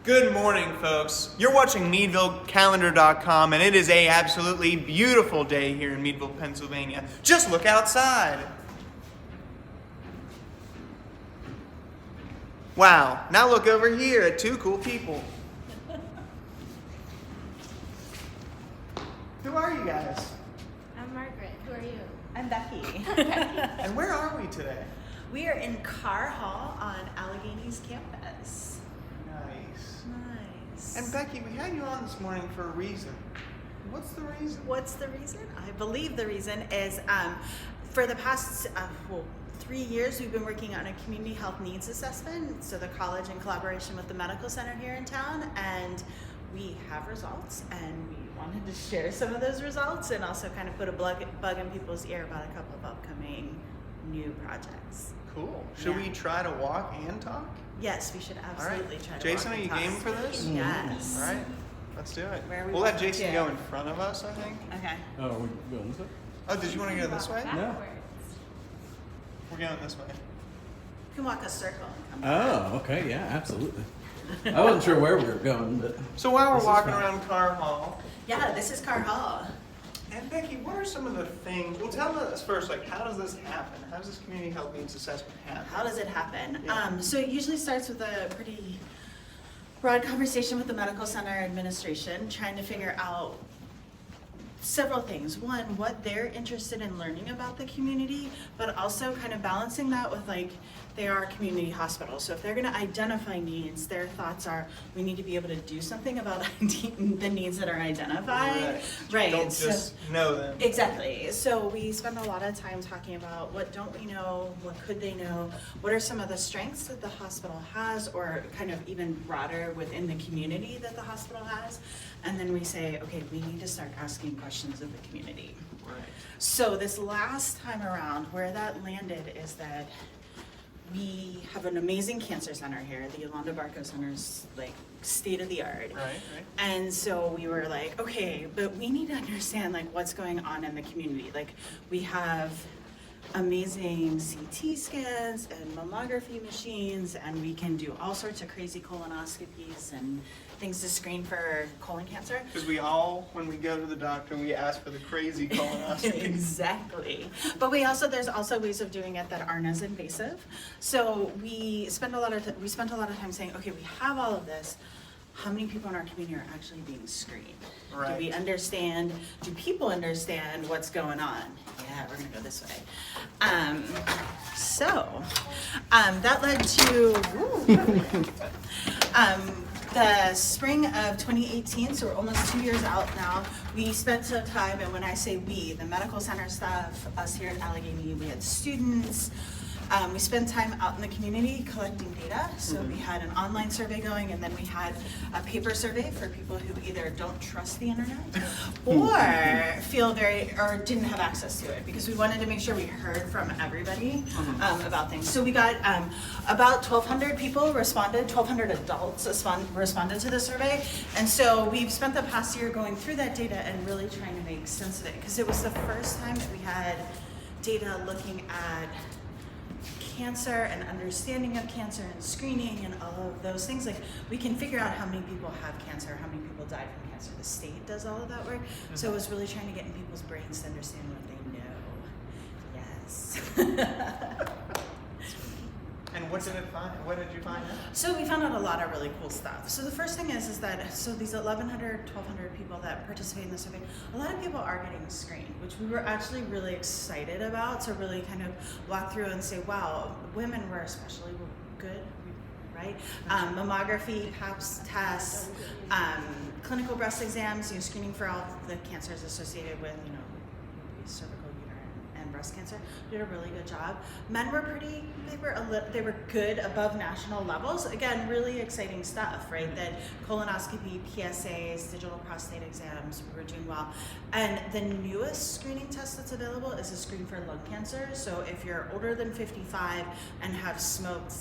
Good morning, folks. You're watching MeadvilleCalendar.com, and it is a absolutely beautiful day here in Meadville, Pennsylvania. Just look outside. Wow, now look over here at two cool people. Who are you guys? I'm Margaret. Who are you? I'm Becky. And where are we today? We are in Carr Hall on Allegheny's campus. Nice. Nice. And Becky, we had you on this morning for a reason. What's the reason? What's the reason? I believe the reason is for the past 3 years we've been working on a community health needs assessment. So the college in collaboration with the medical center here in town, and we have results, and we wanted to share some of those results and also kind of put a bug in people's ear about a couple of upcoming new projects. Cool. Should we try to walk and talk? Yes, we should absolutely try to Jason, walk are you and game talk. for this? Yes. All right, let's do it. Where are we We'll let walking Jason to? go in front of us, I think. Okay. Oh, are we going this way? Oh, did you want to go this way? No. Backwards. We're going this way. You can walk a circle and come Oh, okay, yeah, absolutely. I wasn't sure where we were going, but So while we're This is walking fun. around Carr Hall, Yeah, this is Carr Hall. and Becky, what are some of the things? Well, tell us first, like, how does this happen? How does this community health needs assessment happen? How does it happen? Yeah. So it usually starts with a pretty broad conversation with the medical center administration, trying to figure out several things. One, what they're interested in learning about the community, but also kind of balancing that with, like, they are a community hospital. So if they're gonna identify needs, their thoughts are, we need to be able to do something about the needs that are identified. Right. Don't So- just know them. Exactly. So we spend a lot of time talking about what don't we know, what could they know, what are some of the strengths that the hospital has, or kind of even broader within the community that the hospital has. And then we say, okay, we need to start asking questions of the community. Right. So this last time around, where that landed is that we have an amazing cancer center here. The Yolanda Barco Center's like state of the art. Right. And so we were like, okay, but we need to understand like what's going on in the community. Like we have amazing CT scans and mammography machines, and we can do all sorts of crazy colonoscopies and things to screen for colon cancer. Because we all, when we go to the doctor, we ask for the crazy colonoscopy. Exactly. But there's also ways of doing it that aren't as invasive. So we spent a lot of time saying, okay, we have all of this. How many people in our community are actually being screened? Right. Do people understand what's going on? Yeah, we're gonna go this way. That led to, the spring of 2018, so we're almost 2 years out now. We spent some time, and when I say we, the medical center staff, us here at Allegheny, we had students. We spent time out in the community collecting data. So we had an online survey going, and then we had a paper survey for people who either don't trust the internet or didn't have access to it, because we wanted to make sure we heard from everybody about things. So we got about 1,200 people responded, 1,200 adults responded to the survey. And so we've spent the past year going through that data and really trying to make sense of it, because it was the first time that we had data looking at cancer and understanding of cancer and screening and all of those things. Like we can figure out how many people have cancer, how many people die from cancer. The state does all of that work. So it was really trying to get in people's brains to understand what they know. Yes. And what did you find out? So we found out a lot of really cool stuff. So the first thing is that so these 1,100, 1,200 people that participate in the survey, a lot of people are getting screened, which we were actually really excited about. So really kind of walk through and say, wow, women were especially good, right? Mammography, PAPS tests, clinical breast exams, screening for all the cancers associated with, cervical, uterine, and breast cancer. We did a really good job. Men were they were good above national levels. Again, really exciting stuff, right? That colonoscopy, PSAs, digital prostate exams, we were doing well. And the newest screening test that's available is a screen for lung cancer. So if you're older than 55 and have smoked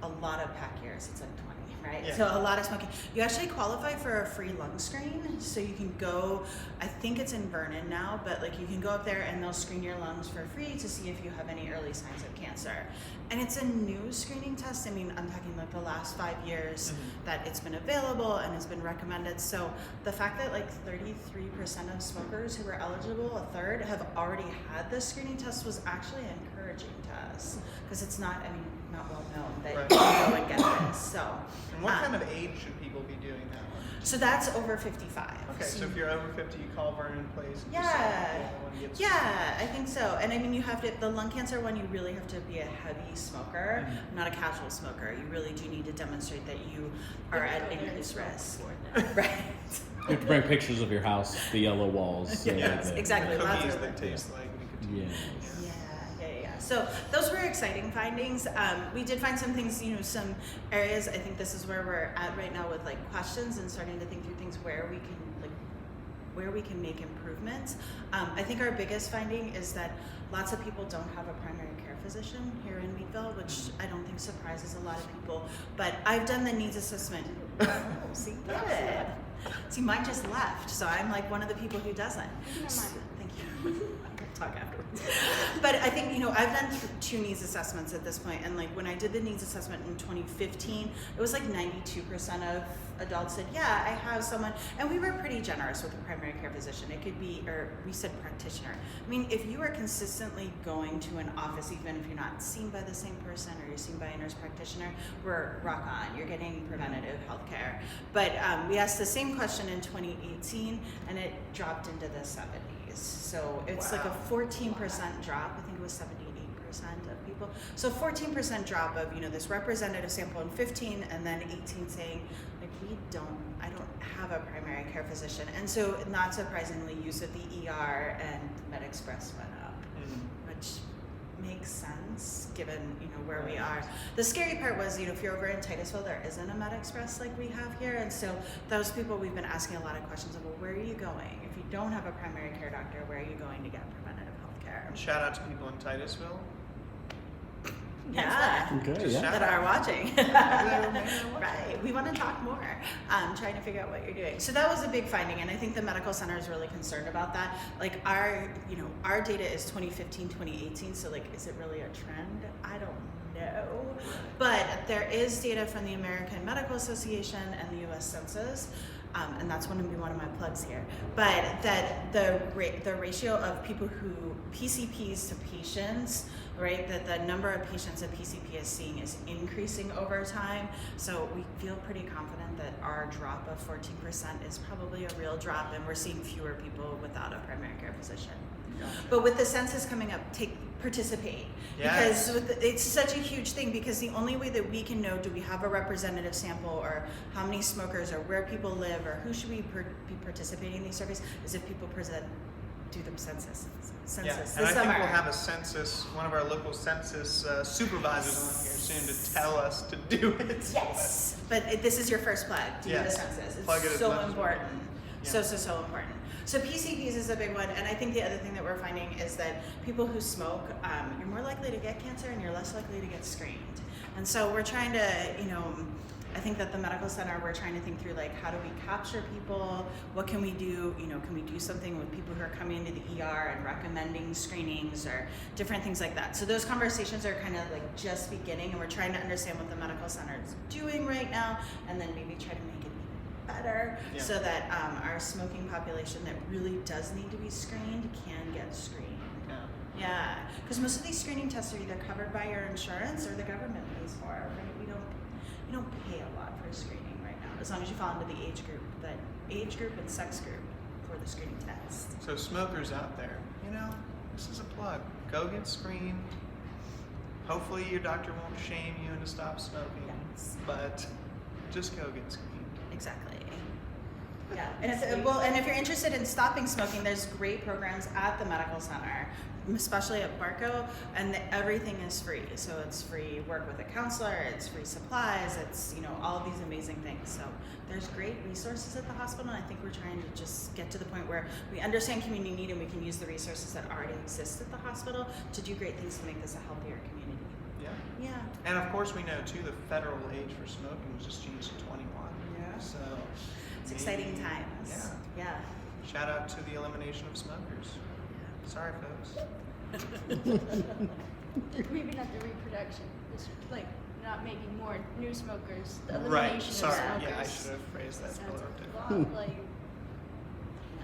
a lot of pack years, it's like 20. right? Yeah. So a lot of smoking. You actually qualify for a free lung screen, so you can go, I think it's in Vernon now, but like you can go up there and they'll screen your lungs for free to see if you have any early signs of cancer. And it's a new screening test. I mean, I'm talking like the last 5 years that it's been available and has been recommended. So the fact that like 33% of smokers who were eligible, a third, have already had this screening test was actually encouraging to us, because it's not, I mean, not well known that Right. you can go and get this. So, And what kind of age should people be doing that one? so that's over 55. Okay, so if you're over 50, you call Vernon Place. And Yeah. just say, "Hey, I wanna get Yeah, I think so. And I mean, you have to, the lung cancer one, you really have to be a heavy smoker, not a casual smoker. You really do need to demonstrate that you are at increased risk. Right. You have to bring pictures of your house, the yellow walls. Yes, the- exactly. The Lots cookies of- that taste like nicotine. Yes. Yeah. So those were exciting findings. We did find some things, you know, some areas. I think this is where we're at right now with like questions and starting to think through things where we can make improvements. I think our biggest finding is that lots of people don't have a primary care physician here in Meadville, which I don't think surprises a lot of people. But I've done the needs assessment. Oh, see, good. See, mine just left, so I'm like one of the people who doesn't. Thank you. Talk afterwards. But I think, you know, I've done 2 needs assessments at this point, and like when I did the needs assessment in 2015, it was like 92% of adults said, yeah, I have someone, and we were pretty generous with a primary care physician. It could be, or we said practitioner. I mean, if you are consistently going to an office, even if you're not seen by the same person or you're seen by a nurse practitioner, we're rock on. You're getting preventative health care. But we asked the same question in 2018, and it dropped into the 70s. So it's like a 14% drop. I think it was 78% of people. So 14% drop of, you know, this representative sample in 15, and then 18 saying, like, I don't have a primary care physician. And so not surprisingly, use of the ER and MedExpress went up, which makes sense given, you know, where we are. The scary part was, you know, if you're over in Titusville, there isn't a MedExpress like we have here. And so those people, we've been asking a lot of questions of, well, where are you going? If you don't have a primary care doctor, where are you going to get preventative health care? Shout out to people in Titusville. Yeah. Okay, yeah. That are watching. Maybe they're watching. Right. We want to talk more. Trying to figure out what you're doing. So that was a big finding, and I think the medical center is really concerned about that. Like our data is 2015, 2018. So like, is it really a trend? I don't know. But there is data from the American Medical Association and the U.S. Census. And that's going to be one of my plugs here. But that the ratio of people who PCPs to patients, right? That the number of patients a PCP is seeing is increasing over time. So we feel pretty confident that our drop of 14% is probably a real drop, and we're seeing fewer people without a primary care physician. But with the census coming up, participate. Yes. Because it's such a huge thing, because the only way that we can know, do we have a representative sample, or how many smokers, or where people live, or who should we be participating in these surveys, is if people do the census Yeah, this and I summer. think we'll have a census, one of our local census supervisors on here soon to tell us to do it. Yes, but this is your first plug to do the Yes. census. It's Plug it as so much as we important. can. Yeah. So important. So PCPs is a big one, and I think the other thing that we're finding is that people who smoke, you're more likely to get cancer and you're less likely to get screened. And so we're trying to, you know, I think that the medical center, we're trying to think through, like, how do we capture people? What can we do? You know, can we do something with people who are coming into the ER and recommending screenings or different things like that? So those conversations are kind of like just beginning, and we're trying to understand what the medical center is doing right now, and then maybe try to make it even better, so that our smoking population that really does need to be screened can get screened. Yeah, because most of these screening tests are either covered by your insurance or the government pays for, right? We don't pay a lot for screening right now, as long as you fall into the age group and sex group for the screening test. So smokers out there, you know, this is a plug. Go get screened. Hopefully your doctor won't shame you into stop smoking, but just go get screened. Exactly. Yeah, and if you're interested in stopping smoking, there's great programs at the medical center, especially at Barco, and everything is free. So it's free work with a counselor, it's free supplies, it's, you know, all of these amazing things. So there's great resources at the hospital, and I think we're trying to just get to the point where we understand community need, and we can use the resources that already exist at the hospital to do great things to make this a healthier community. Yeah. Yeah. And of course, we know too the federal age for smoking was just changed to 21. Yeah. So It's exciting times. Yeah. Yeah. Shout out to the elimination of smokers. Sorry, folks. Maybe not the reproduction. It's like not making more new smokers. The Right. elimination Sorry. of smokers. Yeah, I should have phrased that Sounds a little a different. lot like.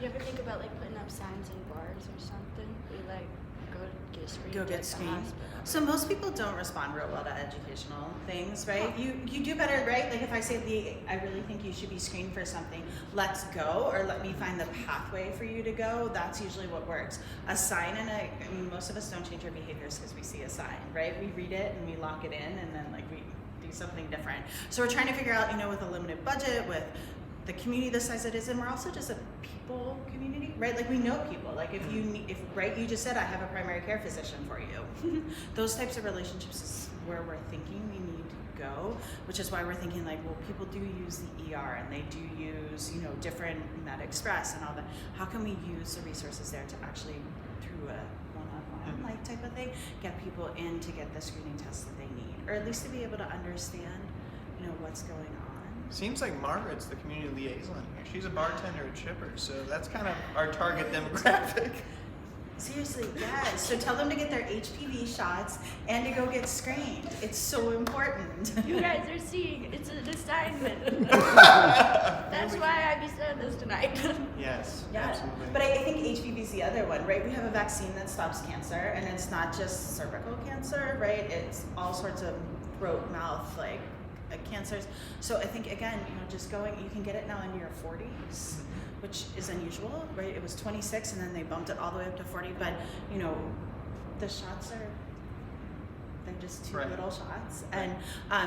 You ever think about like putting up signs in bars or something? You like go get screened. Go at get the screened. hospital. So most people don't respond real well to educational things, right? You do better, right? Like if I say I really think you should be screened for something, let's go, or let me find the pathway for you to go. That's usually what works. A sign I mean, most of us don't change our behaviors because we see a sign, right? We read it and we lock it in, and then like we do something different. So we're trying to figure out, with a limited budget, with the community the size it is, and we're also just a people community, right? Like we know people. Like if you need, you just said I have a primary care physician for you. Those types of relationships is where we're thinking we need to go, which is why we're thinking like, well, people do use the ER and they do use, different Med Express and all that. How can we use the resources there to actually, through a one-on-one like type of thing, get people in to get the screening tests that they need, or at least to be able to understand, what's going on. Seems like Margaret's the community liaison here. She's a bartender at Shippers, so that's kind of our target demographic. Seriously, yes. So tell them to get their HPV shots and to go get screened. It's so important. You guys are seeing, it's an assignment. That's why I decided this tonight. Yes, Yeah, absolutely. but I think HPV is the other one, right? We have a vaccine that stops cancer, and it's not just cervical cancer, right? It's all sorts of throat, mouth, cancers. So I think, again, just going, you can get it now into your 40s, which is unusual, right? It was 26, and then they bumped it all the way up to 40, but, the shots they're just two Right. little shots, and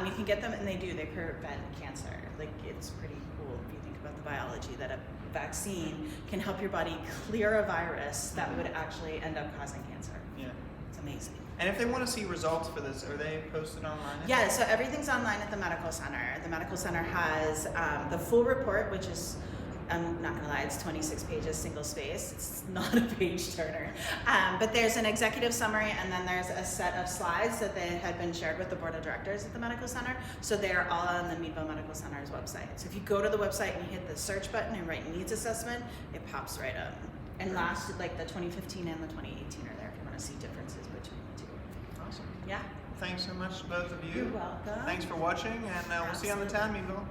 you can get them, and they prevent cancer. Like, it's pretty cool if you think about the biology, that a vaccine can help your body clear a virus that would actually end up causing cancer. Yeah. It's amazing. And if they want to see results for this, are they posted online? Yeah, so everything's online at the medical center. The medical center has the full report, which is, I'm not gonna lie, it's 26 pages, single space. It's not a page turner. But there's an executive summary, and then there's a set of slides that they had been shared with the board of directors at the medical center. So they're all on the Meadville Medical Center's website. So if you go to the website and you hit the search button and write needs assessment, it pops right up. And last, the 2015 and the 2018 are there if you wanna see differences between the two. Awesome. Yeah. Thanks so much to both of you. You're welcome. Thanks for watching, and we'll see you on the town, Meadville.